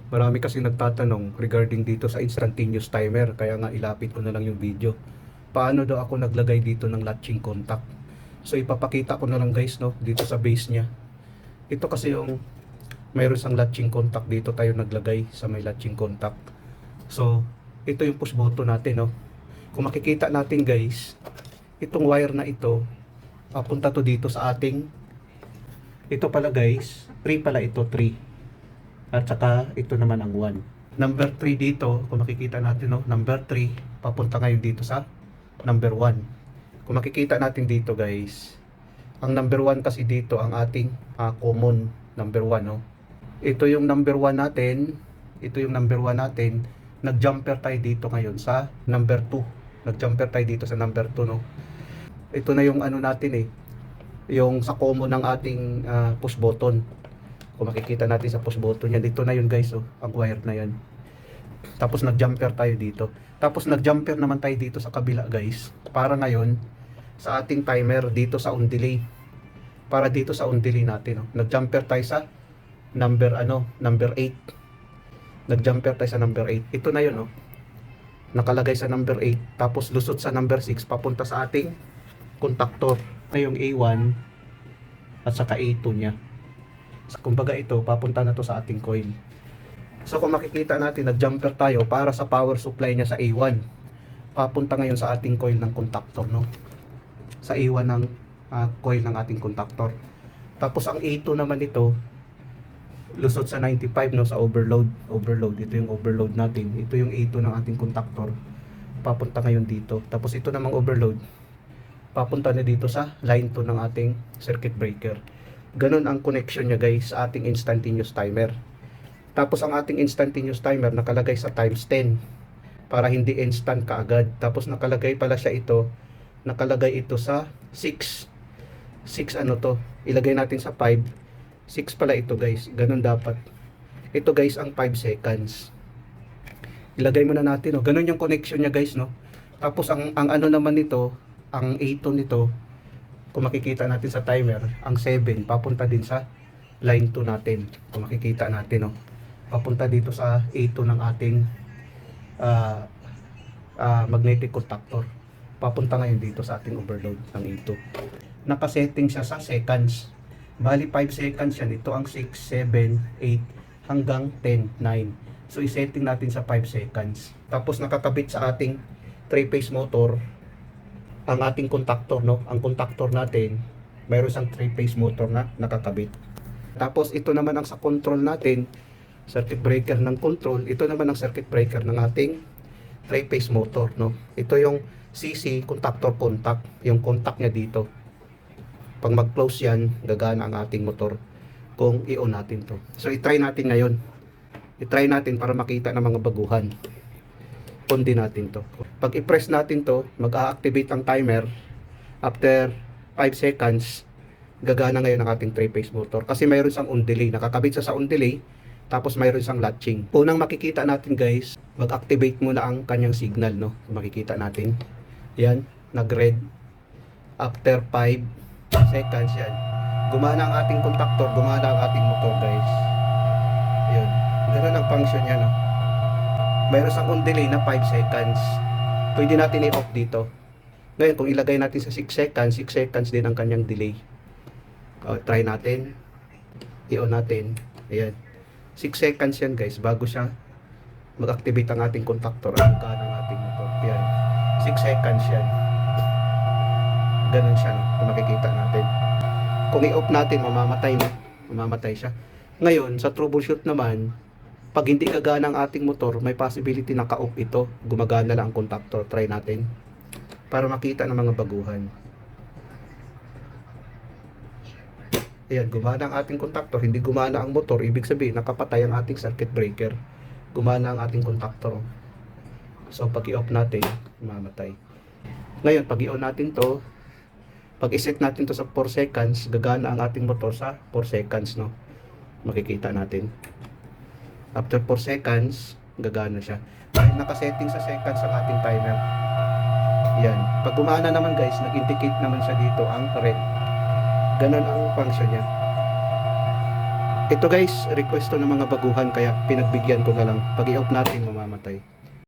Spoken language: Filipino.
Marami kasi nagtatanong regarding dito sa instantaneous timer, kaya nga ilapit ko na lang yung video. Paano daw ako naglagay dito ng latching contact? So ipapakita ko na lang guys, no, dito sa base niya. Ito kasi yung mayroon sang latching contact, dito tayo naglagay sa may latching contact. So ito yung push button natin, no. Kung makikita natin guys, itong wire na ito papunta to dito sa ating, ito pala guys, 3 pala ito, 3. At saka ito naman ang 1. Number 3 dito, kung makikita natin, no, number 3 papunta ngayon dito sa number 1. Kung makikita natin dito guys, ang number 1 kasi dito ang ating common number 1, no. Ito yung number 1 natin, ito yung number 1 natin. Nag-jumper tayo dito ngayon sa number 2. Nag-jumper tayo dito sa number 2, no. Ito na yung ano natin eh, yung sa common ng ating push button. Kung makikita natin sa push button yan, dito na yun guys, oh, ang wire na yan. Tapos nag-jumper tayo dito. Tapos nag-jumper naman tayo dito sa kabila guys, para ngayon sa ating timer dito sa on delay. Para dito sa on delay natin, oh. Nag-jumper tayo sa number number 8. Nag-jumper tayo sa number 8. Ito na yun, oh. Nakalagay sa number 8, tapos lusot sa number 6 papunta sa ating contactor. Ay yung A1 at saka A2 niya. Kumbaga ito, papunta na to sa ating coil. So kung makikita natin, nag-jumper tayo para sa power supply niya sa A1. Papunta ngayon sa ating coil ng contactor, no? Sa A1 ng coil ng ating contactor. Tapos ang A2 naman ito, lusot sa 95, no, sa overload. Overload, ito yung overload natin. Ito yung A2 ng ating contactor. Papunta ngayon dito. Tapos ito namang overload, papunta na dito sa line 2 ng ating circuit breaker. Ganon ang connection niya guys sa ating instantaneous timer. Tapos ang ating instantaneous timer nakalagay sa times 10 para hindi instant kaagad. Tapos nakalagay pala siya ito, nakalagay ito sa 6 ano to, ilagay natin sa 5, 6 pala ito guys. Ganon dapat. Ito guys ang 5 seconds. Ilagay muna natin, oh. Ganon yung connection niya guys, no. Tapos ang ano naman nito, ang A2 nito, kung makikita natin sa timer, ang 7 papunta din sa line 2 natin. Kung makikita natin, no, papunta dito sa A2 ng ating magnetic contactor. Papunta ngayon dito sa ating overload ng A2. Nakasetting siya sa seconds. Bali 5 seconds yan. Ito ang 6, 7, 8 hanggang 10, 9. So isetting natin sa 5 seconds. Tapos nakakabit sa ating 3-phase motor ang ating contactor, no. Ang contactor natin, mayroon siyang 3-phase motor na nakakabit. Tapos ito naman ang sa control natin, circuit breaker ng control. Ito naman ang circuit breaker ng ating 3-phase motor, no. Ito yung CC, contactor contact, yung contact niya dito. Pag mag-close yan, gagana ang ating motor kung i-on natin to. So i-try natin ngayon. I-try natin para makita ng mga baguhan. On din natin to. Pag i-press natin to, mag-a-activate ang timer. After 5 seconds, gagana ngayon ang ating 3-phase motor. Kasi mayroon siyang on delay. Nakakabit sa on delay, tapos mayroon siyang latching. Unang makikita natin guys, mag-activate muna ang kanyang signal, no. Makikita natin. Yan, nag-red. After 5 seconds yan, gumana ang ating contactor, gumana ang ating motor guys. Yun. Ganun ang function niya, no. Mayroon siyang on delay na 5 seconds. Pwede natin i-off dito. Ngayon, kung ilagay natin sa 6 seconds, 6 seconds din ang kanyang delay. Try natin. I-on natin. Ayan. 6 seconds yan guys, bago siya mag-activate ang ating contactor at gana ang ating motor. Ayan. 6 seconds yan. Ganun siya, no? Kung makikita natin. Kung i-off natin, mamamatay na. Mamamatay siya. Ngayon, sa troubleshoot naman, pag hindi gagana ang ating motor, may possibility na ka-off ito. Gumagana lang ang contactor. Try natin. Para makita ng mga baguhan. Ayan, gumana ang ating contactor. Hindi gumana ang motor. Ibig sabihin, nakapatay ang ating circuit breaker. Gumana ang ating contactor. So, pag i-off natin, mamatay. Ngayon, pag i-on natin to, pag i-set natin to sa 4 seconds, gagana ang ating motor sa 4 seconds, no? Makikita natin. After 4 seconds, gagana siya. Dahil nakasetting sa seconds ang ating timer. Yan. Pag gumana naman guys, nag-indicate naman siya dito ang red. Ganun ang function niya. Ito guys, request to ng mga baguhan kaya pinagbigyan ko na lang. Pag i-off natin mamamatay.